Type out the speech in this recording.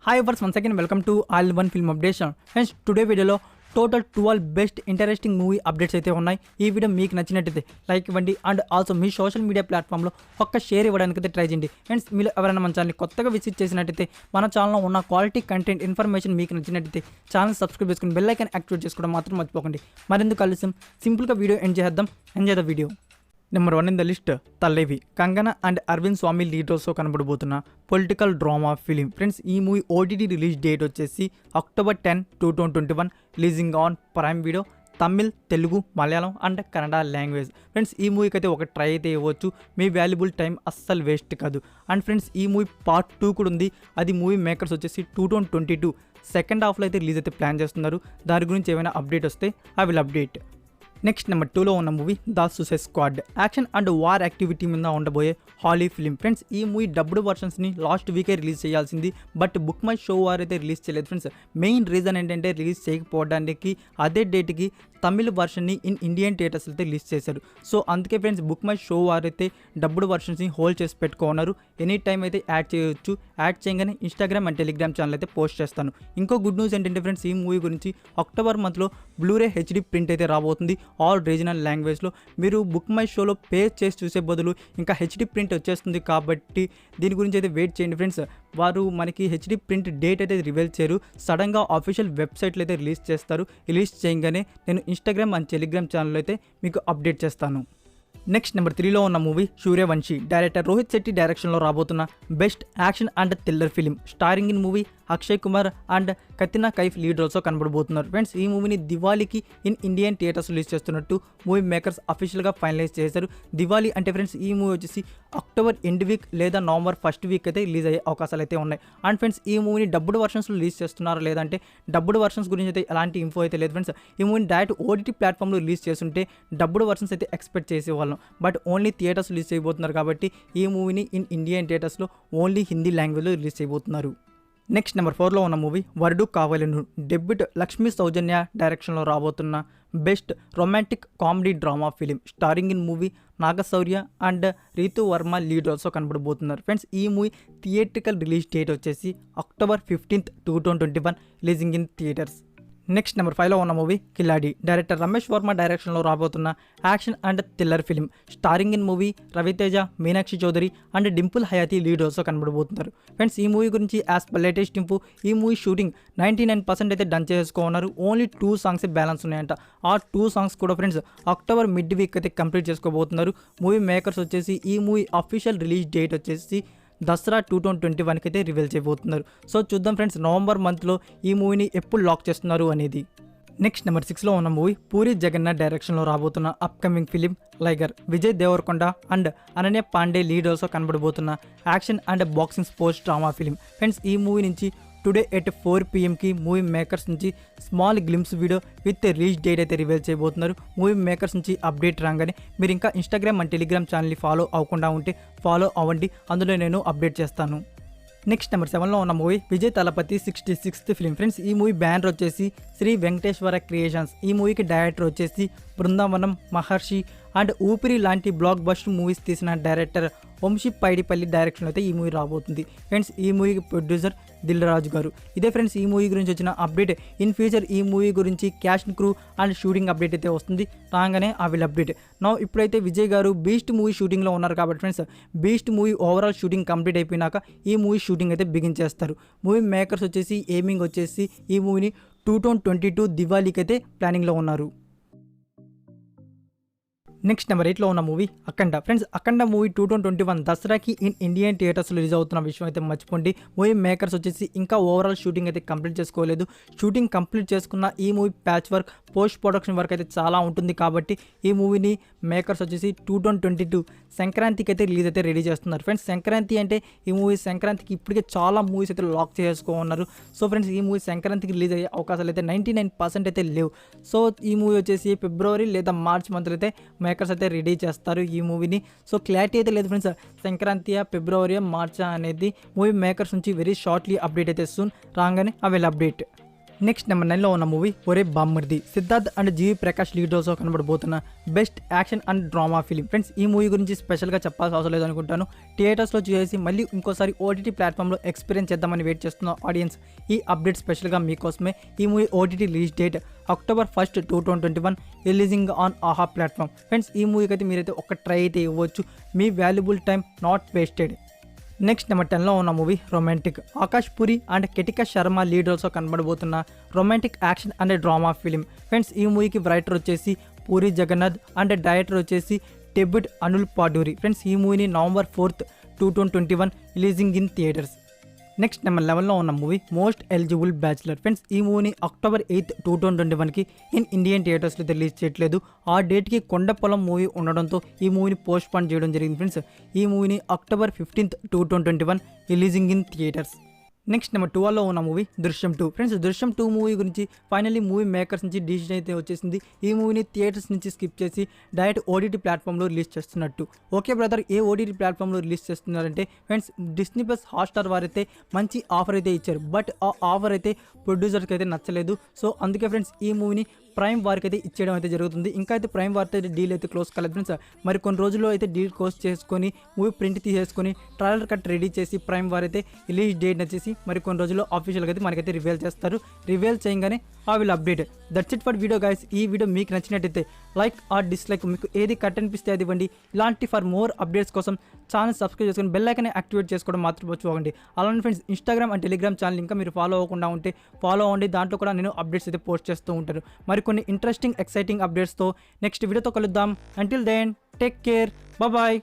Hi viewers, once again welcome to All One Film Updation. Friends, today వీడియోలో total 12 best interesting movie updates అయితే ఉన్నాయి. ఈ video మీకు నచ్చినట్టయితే లైక్ ఇవ్వండి and also me social media ప్లాట్ఫామ్లో ఒక్క షేర్ ఇవ్వడానికి అయితే ట్రై చేయండి. ఫ్రెండ్స్, మీరు ఎవరైనా మన ఛానల్ని కొత్తగా విజిట్ చేసినట్టయితే మన ఛానల్లో ఉన్న క్వాలిటీ కంటెంట్ ఇన్ఫర్మేషన్ మీకు నచ్చినట్టయితే ఛానల్ సబ్స్క్రైబ్ చేసుకుని బెల్ ఐకాన్ యాక్టివేట్ చేసుకోవడం మాత్రం మర్చిపోకండి. మరెందుకు కలిసి సింపుల్గా వీడియో ఎండ్ చేద్దాం. Enjoy the video. Number 1 in the list Thalaivi. Kangana and Arvind Swami lead రోల్స్తో కనబడబోతున్న పొలిటికల్ డ్రామా ఫిలిం. ఫ్రెండ్స్, ఈ మూవీ ఓటీటీ రిలీజ్ డేట్ వచ్చేసి October 10, 2021, releasing on Prime Video, Tamil, Telugu, Malayalam and Kannada language. Friends, ఈ మూవీకి అయితే ఒక ట్రై అయితే ఇవ్వచ్చు. మీ వాల్యుబుల్ టైం అస్సలు వేస్ట్ కాదు. అండ్ ఫ్రెండ్స్, ఈ మూవీ పార్ట్ 2 కూడా ఉంది. అది మూవీ మేకర్స్ వచ్చేసి 2022 సెకండ్ హాఫ్లో అయితే రిలీజ్ అయితే ప్లాన్ చేస్తున్నారు. దాని గురించి ఏమైనా అప్డేట్ వస్తే I will update. Next number 2లో ఉన్న movie the suicide squad. Action and war activity మీద ఉండబోయే హాలీ ఫిలిం. ఫ్రెండ్స్, ఈ మూవీ డబ్బుడ్ వర్షన్స్ని లాస్ట్ వీకే రిలీజ్ చేయాల్సింది, but book my show war అయితే రిలీజ్ చేయలేదు. ఫ్రెండ్స్, మెయిన్ రీజన్ ఏంటంటే రిలీజ్ చేయకపోవడానికి అదే డేట్కి తమిళ్ వర్షన్ని ఇన్ ఇండియన్ థియేటర్స్ అయితే రిలీజ్ చేశారు. సో అందుకే friends, book my show war అయితే డబ్బుడ్ వర్షన్స్ని హోల్డ్ చేసి పెట్టుకున్నారు. ఎనీ టైం అయితే యాడ్ చేయొచ్చు. యాడ్ చేయగానే ఇన్స్టాగ్రామ్ అండ్ టెలిగ్రామ్ ఛానల్ అయితే పోస్ట్ చేస్తాను. ఇంకో గుడ్ న్యూస్ ఏంటంటే ఫ్రెండ్స్, ఈ మూవీ గురించి అక్టోబర్ మంత్లో బ్లూరే హెచ్డి ప్రింట్ అయితే రాబోతుంది ఆల్ రీజనల్ లాంగ్వేజ్లో. మీరు బుక్ మై షోలో పే చేసి చూసే బదులు ఇంకా హెచ్డి ప్రింట్ వచ్చేస్తుంది కాబట్టి దీని గురించి అయితే వెయిట్ చేయండి. ఫ్రెండ్స్, వారు మనకి హెచ్డి ప్రింట్ డేట్ అయితే రివీల్ చేయరు. సడన్గా ఆఫీషియల్ వెబ్సైట్లో అయితే రిలీజ్ చేస్తారు. రిలీజ్ చేయగానే నేను ఇన్స్టాగ్రామ్ అండ్ టెలిగ్రామ్ ఛానల్లో అయితే మీకు అప్డేట్ చేస్తాను. నెక్స్ట్ నెంబర్ 3లో ఉన్న మూవీ సూర్యవంశి. డైరెక్టర్ రోహిత్ శెట్టి డైరెక్షన్లో రాబోతున్న best action and thriller film. Starring in movie Akshay Kumar and Katrina Kaif lead రోల్స్తో కనబడబోతున్నారు. ఫ్రెండ్స్, ఈ మూవీని దివాళీకి ఇన్ ఇండియన్ థియేటర్స్ రిలీజ్ చేస్తున్నట్టు మూవీ మేకర్స్ అఫీషియల్గా ఫైనలైజ్ చేశారు. దివాళీ అంటే ఫ్రెండ్స్, ఈ మూవీ వచ్చేసి అక్టోబర్ ఎండ్ వీక్ లేదా నవంబర్ ఫస్ట్ వీక్ అయితే రిలీజ్ అయ్యే అవకాశాలు అయితే ఉన్నాయి. అండ్ ఫ్రెండ్స్, ఈ మూవీని డబ్బుడ్ వర్షన్స్లో రిలీజ్ చేస్తున్నారా లేదంటే డబ్బుడ్ వర్షన్స్ గురించి అయితే ఎలాంటి ఇన్ఫో అయితే లేదు. ఫ్రెండ్స్, ఈ మూవీని డైరెక్ట్ ఓటీటీ ప్లాట్ఫామ్లో రిలీజ్ చేస్తుంటే డబ్బుడ్ వర్షన్స్ అయితే ఎక్స్పెక్ట్ చేసేవాళ్ళం, బట్ ఓన్లీ థియేటర్స్ రిలీజ్ చేయబోతున్నారు కాబట్టి ఈ మూవీని ఇన్ ఇండియన్ థియేటర్స్లో ఓన్లీ హిందీ లాంగ్వేజ్లో రిలీజ్ చేయబోతున్నారు. నెక్స్ట్ నెంబర్ 4లో ఉన్న మూవీ వరుడు కావలెను. డెబ్యూట్ లక్ష్మీ సౌజన్య డైరెక్షన్లో రాబోతున్న best romantic comedy drama film. Starring in movie Naga Shaurya and Ritu Varma lead రోల్స్తో కనబడబోతున్నారు. ఫ్రెండ్స్, ఈ మూవీ థియేట్రికల్ రిలీజ్ డేట్ వచ్చేసి October 15, 2021, releasing in theatres. Next number 5లో ఉన్న మూవీ కిలాడి. డైరెక్టర్ రమేష్ వర్మ డైరెక్షన్లో రాబోతున్న action and thriller film. Starring in movie Ravi Teja, Meenakshi Chaudhary and Dimple Hayathi lead రోల్స్తో కనబడబోతున్నారు. ఫ్రెండ్స్, ఈ మూవీ గురించి యాజ్ పర్ లేటెస్ట్ ఇన్ఫో, ఈ మూవీ షూటింగ్ 99% అయితే డన్ చేసుకోన్నారు. ఓన్లీ 2 సాంగ్స్ బ్యాలెన్స్ ఉన్నాయంట. ఆ 2 సాంగ్స్ కూడా ఫ్రెండ్స్ అక్టోబర్ మిడ్ వీక్ అయితే కంప్లీట్ చేసుకోబోతున్నారు. మూవీ మేకర్స్ వచ్చేసి ఈ మూవీ అఫీషియల్ రిలీజ్ డేట్ వచ్చేసి దసరా 2021కి అయితే రివీల్ చేయబోతున్నారు. సో చూద్దాం ఫ్రెండ్స్, నవంబర్ మంత్లో ఈ మూవీని ఎప్పుడు లాక్ చేస్తున్నారు అనేది. నెక్స్ట్ నెంబర్ 6లో ఉన్న మూవీ పూరి జగన్నాథ్ డైరెక్షన్లో రాబోతున్న upcoming film Liger. Vijay Deverakonda and Ananya Panday lead రోల్స్తో కనబడబోతున్న action and boxing sports drama film. Friends, ఈ మూవీ నుంచి today at 4 PM movie makers నుంచి small glimpse video with release date అయితే రివీల్ చేయబోతున్నారు. మూవీ మేకర్స్ నుంచి అప్డేట్ రాగానే మీరు ఇంకా ఇన్స్టాగ్రామ్ అండ్ టెలిగ్రామ్ ఛానల్ని ఫాలో అవ్వకుండా ఉంటే ఫాలో అవ్వండి, అందులో నేను అప్డేట్ చేస్తాను. నెక్స్ట్ నెంబర్ 7లో ఉన్న movie Vijay Thalapathy 66th film. Friends, ఈ మూవీ బ్యానర్ వచ్చేసి శ్రీ వెంకటేశ్వర క్రియేషన్స్. ఈ మూవీకి డైరెక్టర్ వచ్చేసి బృందావనం, మహర్షి అండ్ ఊపిరి లాంటి బ్లాక్ బస్టర్ మూవీస్ తీసిన డైరెక్టర్ వంశీ పైడిపల్లి డైరెక్షన్లో అయితే ఈ మూవీ రాబోతుంది. ఫ్రెండ్స్, ఈ మూవీకి ప్రొడ్యూసర్ దిల్ రాజు గారు. ఇదే ఫ్రెండ్స్, ఈ మూవీ గురించి వచ్చిన అప్డేట్. ఇన్ ఫ్యూచర్ ఈ మూవీ గురించి caste crew and shooting update అయితే వస్తుంది. రాగానే ఆ విల్ అప్డేట్. నా ఇప్పుడైతే విజయ్ గారు బీస్ట్ మూవీ షూటింగ్లో ఉన్నారు కాబట్టి friends, beast movie overall shooting complete అయిపోయినాక ఈ మూవీ షూటింగ్ అయితే బిగించేస్తారు. మూవీ మేకర్స్ వచ్చేసి ఎయిమింగ్ వచ్చేసి ఈ మూవీని 2022 దివాళీకి అయితే ప్లానింగ్లో ఉన్నారు. నెక్స్ట్ నెంబర్ 8లో ఉన్న మూవీ అఖండ. ఫ్రెండ్స్, అఖండ మూవీ 2021 దసరాకి ఇన్ ఇండియన్ థియేటర్స్లో రిలీజ్ అవుతున్న విషయం అయితే మర్చిపోండి. మూవీ మేకర్స్ వచ్చేసి ఇంకా ఓవరాల్ షూటింగ్ అయితే కంప్లీట్ చేసుకోలేదు. షూటింగ్ కంప్లీట్ చేసుకున్న ఈ movie patch work, post production work అయితే చాలా ఉంటుంది కాబట్టి ఈ మూవీని మేకర్స్ వచ్చేసి 2022 సంక్రాంతికి అయితే రిలీజ్ అయితే రెడీ చేస్తున్నారు. ఫ్రెండ్స్, సంక్రాంతి అంటే ఈ మూవీ సంక్రాంతికి ఇప్పటికే చాలా మూవీస్ అయితే లాక్ చేసుకోన్నారు. సో ఫ్రెండ్స్, ఈ మూవీ సంక్రాంతికి రిలీజ్ అయ్యే అవకాశాలు అయితే 99% అయితే లేవు. సో ఈ మూవీ వచ్చేసి ఫిబ్రవరి లేదా మార్చ్ మంత్లో అయితే మేకర్స్ అయితే రెడీ చేస్తారు ఈ మూవీని. సో క్లారిటీ అయితే లేదు ఫ్రెండ్స్, సంక్రాంతి ఫిబ్రవరి మార్చా అనేది మూవీ మేకర్స్ నుంచి వెరీ షార్ట్లీ అప్డేట్ అయితే సూన్ రాగానే I will update. Next number 9లో ఉన్న movie Ore Bammardhi. Siddharth and G V Prakash lead రోల్స్లో కనబడబోతున్న best action and drama film. Friends ఈ మూవీ గురించి స్పెషల్గా చెప్పాల్సిన అవసరం లేదు అనుకుంటాను. థియేటర్స్లో చూసేసి మళ్ళీ ఇంకోసారి ఓటీటీ ప్లాట్ఫామ్లో ఎక్స్పీరియన్స్ చేద్దామని వెయిట్ చేస్తున్న ఆడియన్స్, ఈ అప్డేట్ స్పెషల్గా మీకోసమే. ఈ movie OTT release date October 1st, 2021 releasing on Aha platform. Friends ఈ మూవీకి అయితే మీరైతే ఒక ట్రై అయితే ఇవ్వచ్చు. మీ valuable time not wasted. Next number 10లో ఉన్న movie romantic. Akash Puri and Ketika Sharma lead రోల్స్లో కనబడబోతున్న romantic action and drama film. Friends ఈ మూవీకి రైటర్ వచ్చేసి పూరి జగన్నాథ్ అండ్ డైరెక్టర్ వచ్చేసి డెబ్యూట్ అనిల్ పాడూరి. ఫ్రెండ్స్ ఈ మూవీని November 4th, 2021 releasing in theatres. Next number 11లో ఉన్న movie most eligible bachelor. Friends ఈ మూవీని October 8th, 2021కి ఇండియన్ థియేటర్స్లో రిలీజ్ చేయట్లేదు. ఆ డేట్కి కొండపొలం మూవీ ఉండడంతో ఈ మూవీని పోస్ట్ పోన్ చేయడం జరిగింది. ఫ్రెండ్స్ ఈ మూవీని October 15th, 2021 releasing in theatres. Next number 12లో ఉన్న movie Drishyam 2. Friends Drishyam 2 movie గురించి ఫైనల్లీ మూవీ మేకర్స్ నుంచి డిసిషన్ అయితే వచ్చేసింది. ఈ మూవీని థియేటర్స్ నుంచి స్కిప్ చేసి డైరెక్ట్ ఓటీటీ ప్లాట్ఫామ్లో రిలీజ్ చేస్తున్నట్టు. ఓకే బ్రదర్, ఏ ఓటీటీ ప్లాట్ఫామ్లో రిలీజ్ చేస్తున్నారంటే ఫ్రెండ్స్ డిస్నీ ప్లస్ హాట్స్టార్ వారైతే మంచి ఆఫర్ అయితే ఇచ్చారు. బట్ ఆ ఆఫర్ అయితే ప్రొడ్యూసర్కి అయితే నచ్చలేదు. సో అందుకే ఫ్రెండ్స్ ఈ మూవీని ప్రైమ్ వారికి అయితే ఇచ్చేయడం అయితే జరుగుతుంది. ఇంకా అయితే ప్రైమ్ వారితో అయితే డీల్ అయితే క్లోజ్ కాలేదు ఫ్రెండ్స్. మరి కొన్ని రోజుల్లో అయితే డీల్ క్లోజ్ చేసుకొని మూవీ ప్రింట్ తీసేసుకొని ట్రైలర్ కట్ రెడీ చేసి ప్రైమ్ వారైతే రిలీజ్ డేట్ వచ్చేసి మరి కొన్ని రోజుల్లో ఆఫీషియల్గా అయితే మనకైతే రివీల్ చేస్తారు. రివీల్ చేయగానే ఆ will update. That's it for video guys. ఈ వీడియో మీకు నచ్చినట్టయితే లైక్ ఆర్ డిస్లైక్, మీకు ఏది కట్ అనిపిస్తే అది ఇవ్వండి. ఇలాంటి ఫర్ మోర్ అప్డేట్స్ కోసం ఛానల్ సబ్స్క్రైబ్ చేసుకొని బెల్ ఐకాన్ యాక్టివేట్ చేసుకోవడం మాత్రం మర్చిపోకండి. అలానే friends Instagram and Telegram channel ఇంకా మీరు ఫాలో అవ్వకుండా ఉంటే ఫాలో అవ్వండి. దాంట్లో కూడా నేను అప్డేట్స్ అయితే పోస్ట్ చేస్తూ ఉంటాను. మరి కొన్ని ఇంట్రెస్టింగ్ ఎక్సైటింగ్ అప్డేట్స్తో నెక్స్ట్ వీడియోతో కలుద్దాం. Until then take care, bye.